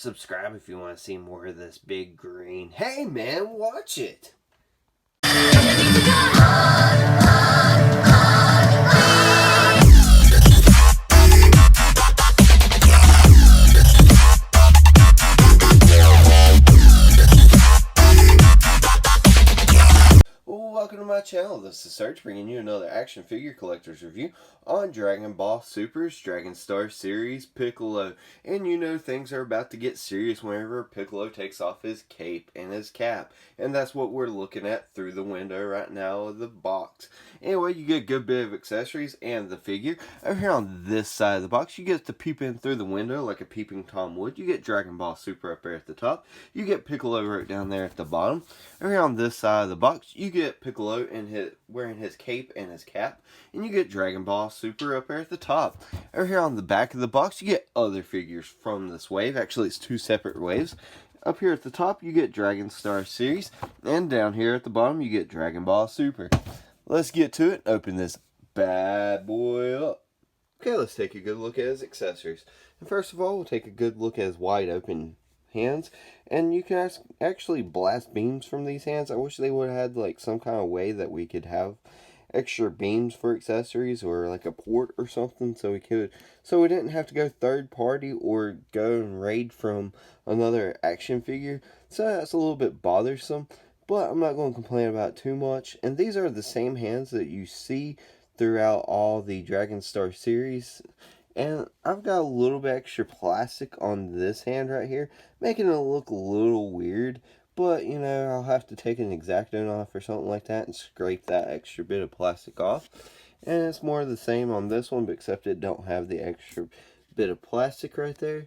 Subscribe if you want to see more of this big green. Hey man, watch it! Welcome to my channel. This is Search, bringing you another action figure collector's review on Dragon Ball Super's Dragon Star series Piccolo. And you know things are about to get serious whenever Piccolo takes off his cape and his cap. And that's what we're looking at through the window right now of the box. Anyway, you get a good bit of accessories and the figure. Over here on this side of the box, you get to peep in through the window like a peeping Tom would. You get Dragon Ball Super up there at the top. You get Piccolo right down there at the bottom. Over here on this side of the box, you get Piccolo wearing his cape and his cap, and you get Dragon Ball Super up there at the top. Over here on the back of the box, you get other figures from this wave. Actually, it's two separate waves. Up here at the top, you get Dragon Star series, and down here at the bottom, you get Dragon Ball Super. Let's get to it and open this bad boy up. Okay, let's take a good look at his accessories. And first of all, we'll take a good look at his wide open hands, and you can actually blast beams from these hands. I wish they would have had like some kind of way that we could have extra beams for accessories, or like a port or something, so we didn't have to go third party or go and raid from another action figure. So that's a little bit bothersome, but I'm not going to complain about it too much. And these are the same hands that you see throughout all the Dragon Star series. And I've got a little bit extra plastic on this hand right here, making it look a little weird. But, you know, I'll have to take an X-Acto knife or something like that and scrape that extra bit of plastic off. And it's more of the same on this one, but except it don't have the extra bit of plastic right there.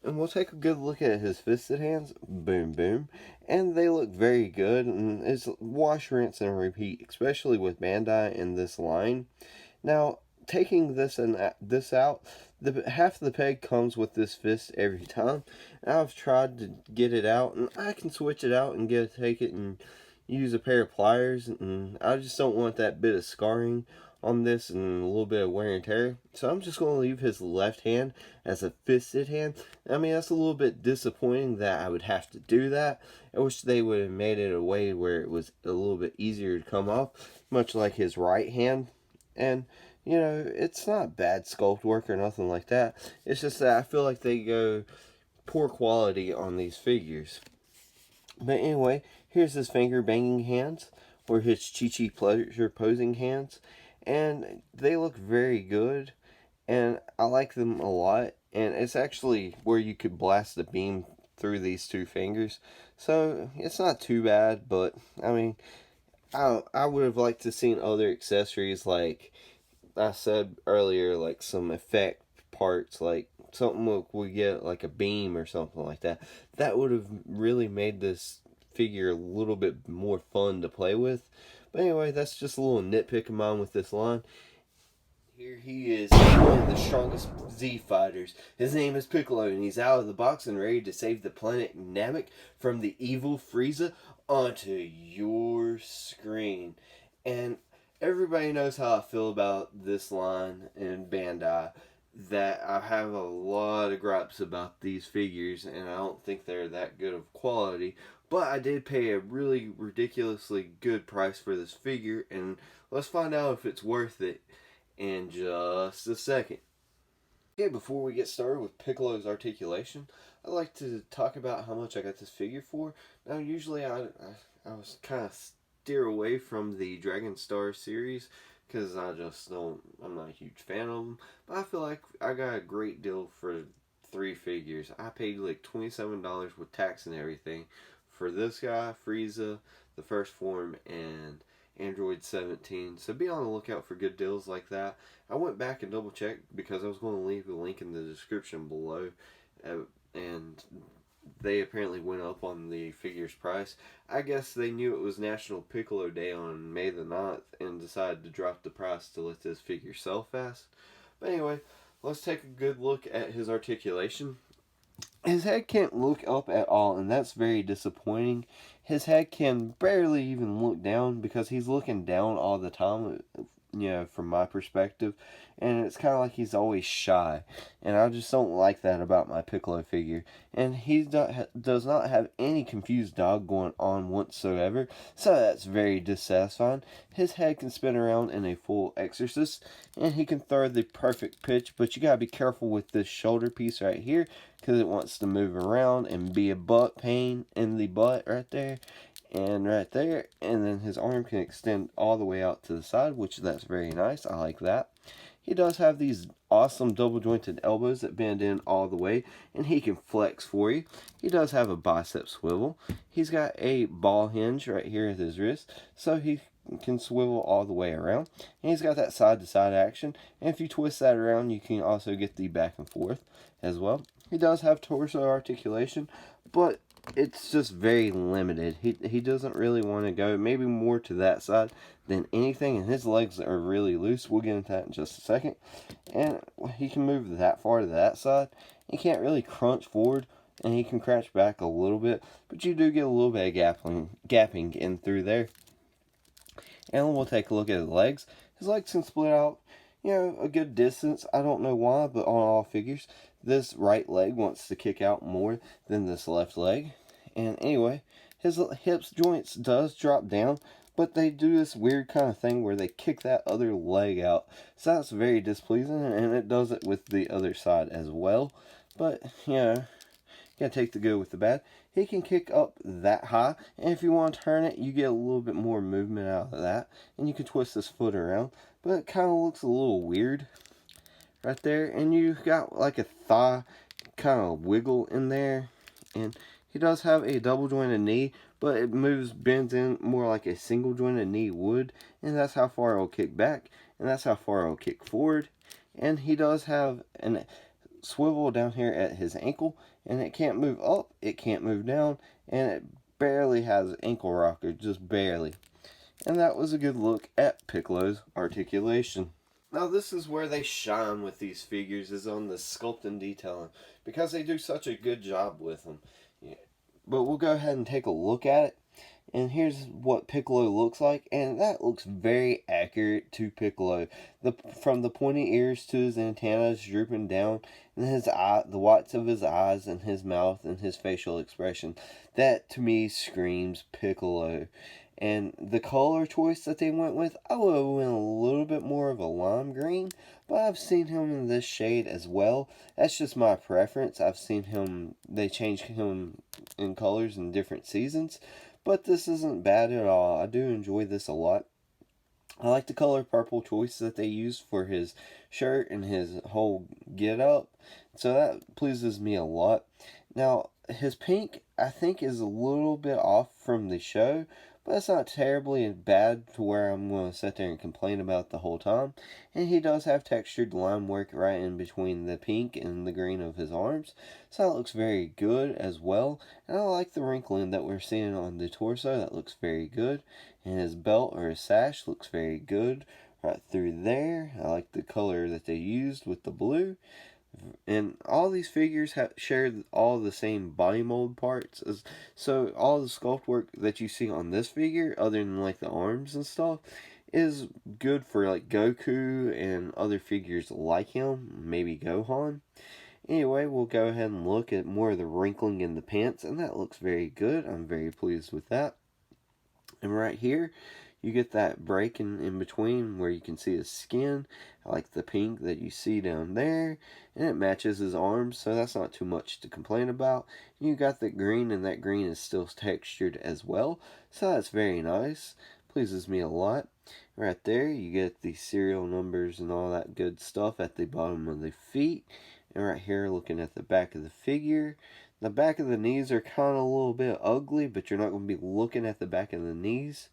And we'll take a good look at his fisted hands. Boom, boom. And they look very good. And it's wash, rinse, and repeat, especially with Bandai in this line. Now, taking this and this out, half of the peg comes with this fist every time. I've tried to get it out, and I can switch it out and take it and use a pair of pliers, and I just don't want that bit of scarring on this and a little bit of wear and tear. So I'm just going to leave his left hand as a fisted hand. I mean, that's a little bit disappointing that I would have to do that. I wish they would have made it a way where it was a little bit easier to come off, much like his right hand. And you know, it's not bad sculpt work or nothing like that. It's just that I feel like they go poor quality on these figures. But anyway, here's his finger banging hands, or his Chi-Chi pleasure posing hands. And they look very good, and I like them a lot. And it's actually where you could blast the beam through these two fingers. So it's not too bad, but I mean, I would have liked to seen other accessories, like I said earlier, like some effect parts, like something we get like a beam or something like that. That would have really made this figure a little bit more fun to play with. But anyway, that's just a little nitpick of mine with this line. Here he is, one of the strongest Z fighters. His name is Piccolo, and he's out of the box and ready to save the planet Namek from the evil Frieza onto your screen. And everybody knows how I feel about this line in Bandai, that I have a lot of gripes about these figures, and I don't think they're that good of quality. But I did pay a really ridiculously good price for this figure, and let's find out if it's worth it in just a second. Okay, before we get started with Piccolo's articulation, I'd like to talk about how much I got this figure for. Now, usually I was kind of steer away from the Dragon Star series because I'm not a huge fan of them. But I feel like I got a great deal for 3 figures. I paid like $27 with tax and everything for this guy, Frieza, the first form, and Android 17. So be on the lookout for good deals like that. I went back and double checked because I was going to leave a link in the description below, and they apparently went up on the figure's price. I guess they knew it was National Piccolo Day on May the 9th and decided to drop the price to let this figure sell fast. But anyway, let's take a good look at his articulation. His head can't look up at all, and that's very disappointing. His head can barely even look down because he's looking down all the time. from my perspective. And it's kind of like he's always shy. And I just don't like that about my Piccolo figure. And he does not have any confused dog going on whatsoever. So that's very dissatisfying. His head can spin around in a full exorcist. And he can throw the perfect pitch. But you gotta be careful with this shoulder piece right here, because it wants to move around and be a butt pain in the butt right there and right there. And then his arm can extend all the way out to the side, which that's very nice. I like that. He does have these awesome double jointed elbows that bend in all the way, and he can flex for you. He does have a bicep swivel. He's got a ball hinge right here at his wrist, so he can swivel all the way around. And he's got that side to side action, and if you twist that around, you can also get the back and forth as well. He does have torso articulation, but it's just very limited. He doesn't really want to go maybe more to that side than anything, and his legs are really loose. We'll get into that in just a second. And he can move that far to that side. He can't really crunch forward, and he can crouch back a little bit, but you do get a little bit of gapping in through there. And we'll take a look at his legs. His legs can split out, a good distance. I don't know why, but on all figures, this right leg wants to kick out more than this left leg. And anyway, his hips joints does drop down, but they do this weird kind of thing where they kick that other leg out. So that's very displeasing, and it does it with the other side as well. But, you gotta take the good with the bad. He can kick up that high, and if you want to turn it, you get a little bit more movement out of that, and you can twist this foot around, but it kind of looks a little weird right there. And you got like a thigh kind of wiggle in there, and he does have a double jointed knee, but it bends in more like a single jointed knee would, and that's how far it'll kick back, and that's how far it'll kick forward. And he does have an swivel down here at his ankle, and it can't move up, it can't move down, and it barely has ankle rocker, just barely. And that was a good look at Piccolo's articulation. Now this is where they shine with these figures, is on the sculpt and detailing, because they do such a good job with them. Yeah. But we'll go ahead and take a look at it. And here's what Piccolo looks like, and that looks very accurate to Piccolo. From the pointy ears to his antennas drooping down, and the whites of his eyes and his mouth and his facial expression, that to me screams Piccolo. And the color choice that they went with, I would have went a little bit more of a lime green, but I've seen him in this shade as well. That's just my preference. I've seen him, they changed him in colors in different seasons. But this isn't bad at all. I do enjoy this a lot. I like the color purple choice that they used for his shirt and his whole get up. So that pleases me a lot. Now, his pink, I think, is a little bit off from the show, but it's not terribly bad to where I'm going to sit there and complain about the whole time. And he does have textured line work right in between the pink and the green of his arms, so that looks very good as well. And I like the wrinkling that we're seeing on the torso, that looks very good. And his belt or his sash looks very good right through there. I like the color that they used with the blue. And all these figures share all the same body mold parts. So all the sculpt work that you see on this figure, other than like the arms and stuff, is good for like Goku and other figures like him, maybe Gohan. Anyway, we'll go ahead and look at more of the wrinkling in the pants, and that looks very good. I'm very pleased with that. And right here, you get that break in between where you can see his skin. I like the pink that you see down there, and it matches his arms, so that's not too much to complain about. You got the green, and that green is still textured as well, so that's very nice. Pleases me a lot. Right there, you get the serial numbers and all that good stuff at the bottom of the feet. And right here, looking at the back of the figure, the back of the knees are kind of a little bit ugly, but you're not going to be looking at the back of the knees.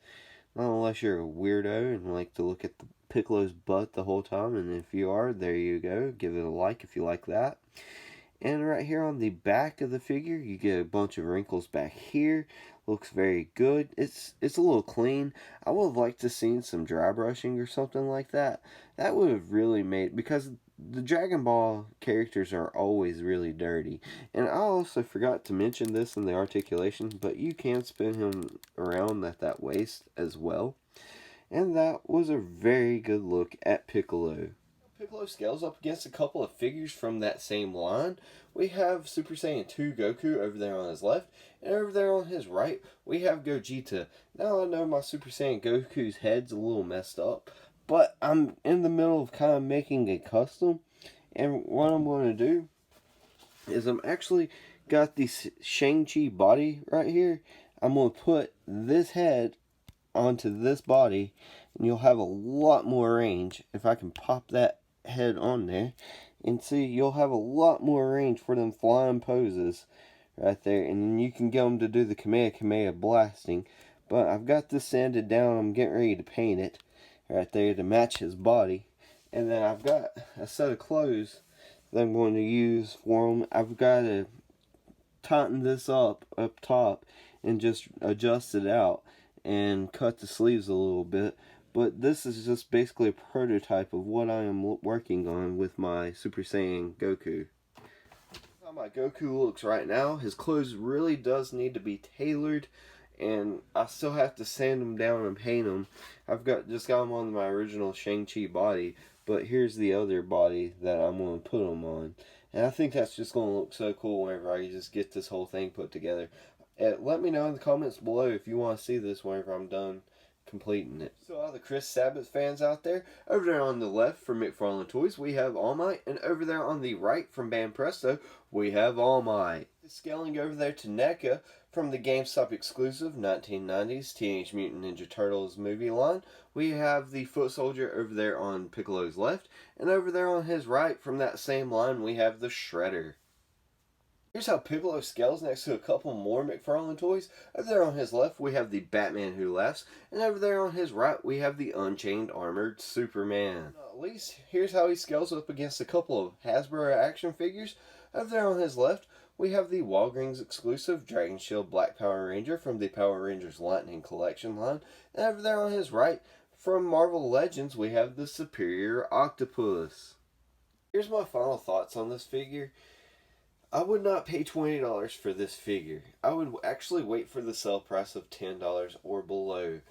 Not unless you're a weirdo and like to look at the Piccolo's butt the whole time. And if you are, there you go. Give it a like if you like that. And right here on the back of the figure, you get a bunch of wrinkles back here. Looks very good. It's a little clean. I would have liked to seen some dry brushing or something like that. That would have really made, because the Dragon Ball characters are always really dirty. And I also forgot to mention this in the articulation, but you can spin him around at that waist as well. And that was a very good look at Piccolo. Piccolo scales up against a couple of figures from that same line. We have Super Saiyan 2 Goku over there on his left, and over there on his right, we have Gogeta. Now I know my Super Saiyan Goku's head's a little messed up, but I'm in the middle of kind of making a custom, and what I'm going to do is I'm actually got this Shang-Chi body right here. I'm going to put this head onto this body, and you'll have a lot more range. If I can pop that head on there, and see, you'll have a lot more range for them flying poses right there, and then you can get them to do the Kamehameha blasting. But I've got this sanded down. I'm getting ready to paint it right there to match his body, and then I've got a set of clothes that I'm going to use for him. I've got to tighten this up top and just adjust it out and cut the sleeves a little bit. But this is just basically a prototype of what I am working on with my Super Saiyan Goku. How my Goku looks right now, his clothes really does need to be tailored, and I still have to sand them down and paint them. I've just got them on my original Shang-Chi body, but here's the other body that I'm going to put them on. And I think that's just going to look so cool whenever I just get this whole thing put together. Let me know in the comments below if you want to see this whenever I'm done completing it. So all the Chris Sabat fans out there, over there on the left from McFarlane Toys, we have All Might, and over there on the right from Bam Presto, we have All Might. Scaling over there to NECA from the GameStop exclusive 1990s Teenage Mutant Ninja Turtles movie line, we have the Foot Soldier over there on Piccolo's left, and over there on his right from that same line we have the Shredder. Here's how Piccolo scales next to a couple more McFarlane toys. Over there on his left, we have the Batman Who Laughs, and over there on his right, we have the Unchained Armored Superman. At least, here's how he scales up against a couple of Hasbro action figures. Over there on his left, we have the Walgreens exclusive Dragon Shield Black Power Ranger from the Power Rangers Lightning Collection line, and over there on his right, from Marvel Legends, we have the Superior Octopus. Here's my final thoughts on this figure. I would not pay $20 for this figure. I would actually wait for the sale price of $10 or below.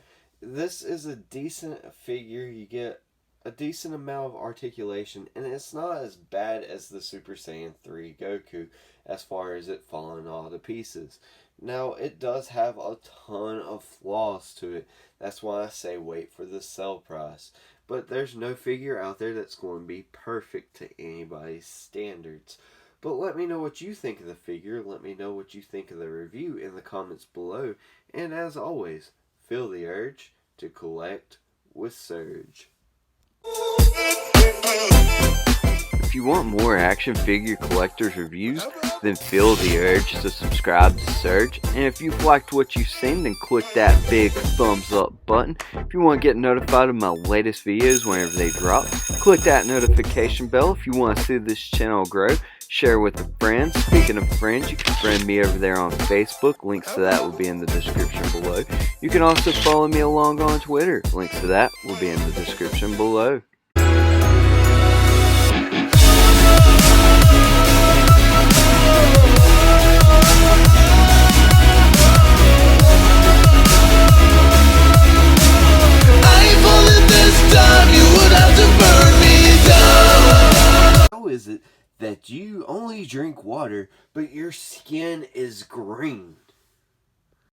This is a decent figure. You get a decent amount of articulation, and it's not as bad as the Super Saiyan 3 Goku as far as it falling all to pieces. Now, it does have a ton of flaws to it. That's why I say wait for the sale price. But there's no figure out there that's going to be perfect to anybody's standards. But let me know what you think of the figure. Let me know what you think of the review in the comments below. And as always, feel the urge to collect with Surge. If you want more action figure collectors reviews, then feel the urge to subscribe to Surge. And if you've liked what you've seen, then click that big thumbs up button. If you want to get notified of my latest videos whenever they drop, click that notification bell. If you want to see this channel grow, share with a friend. Speaking of friends, you can friend me over there on Facebook. Links to that will be in the description below. You can also follow me along on Twitter. Links to that will be in the description below. How is it that you only drink water, but your skin is green?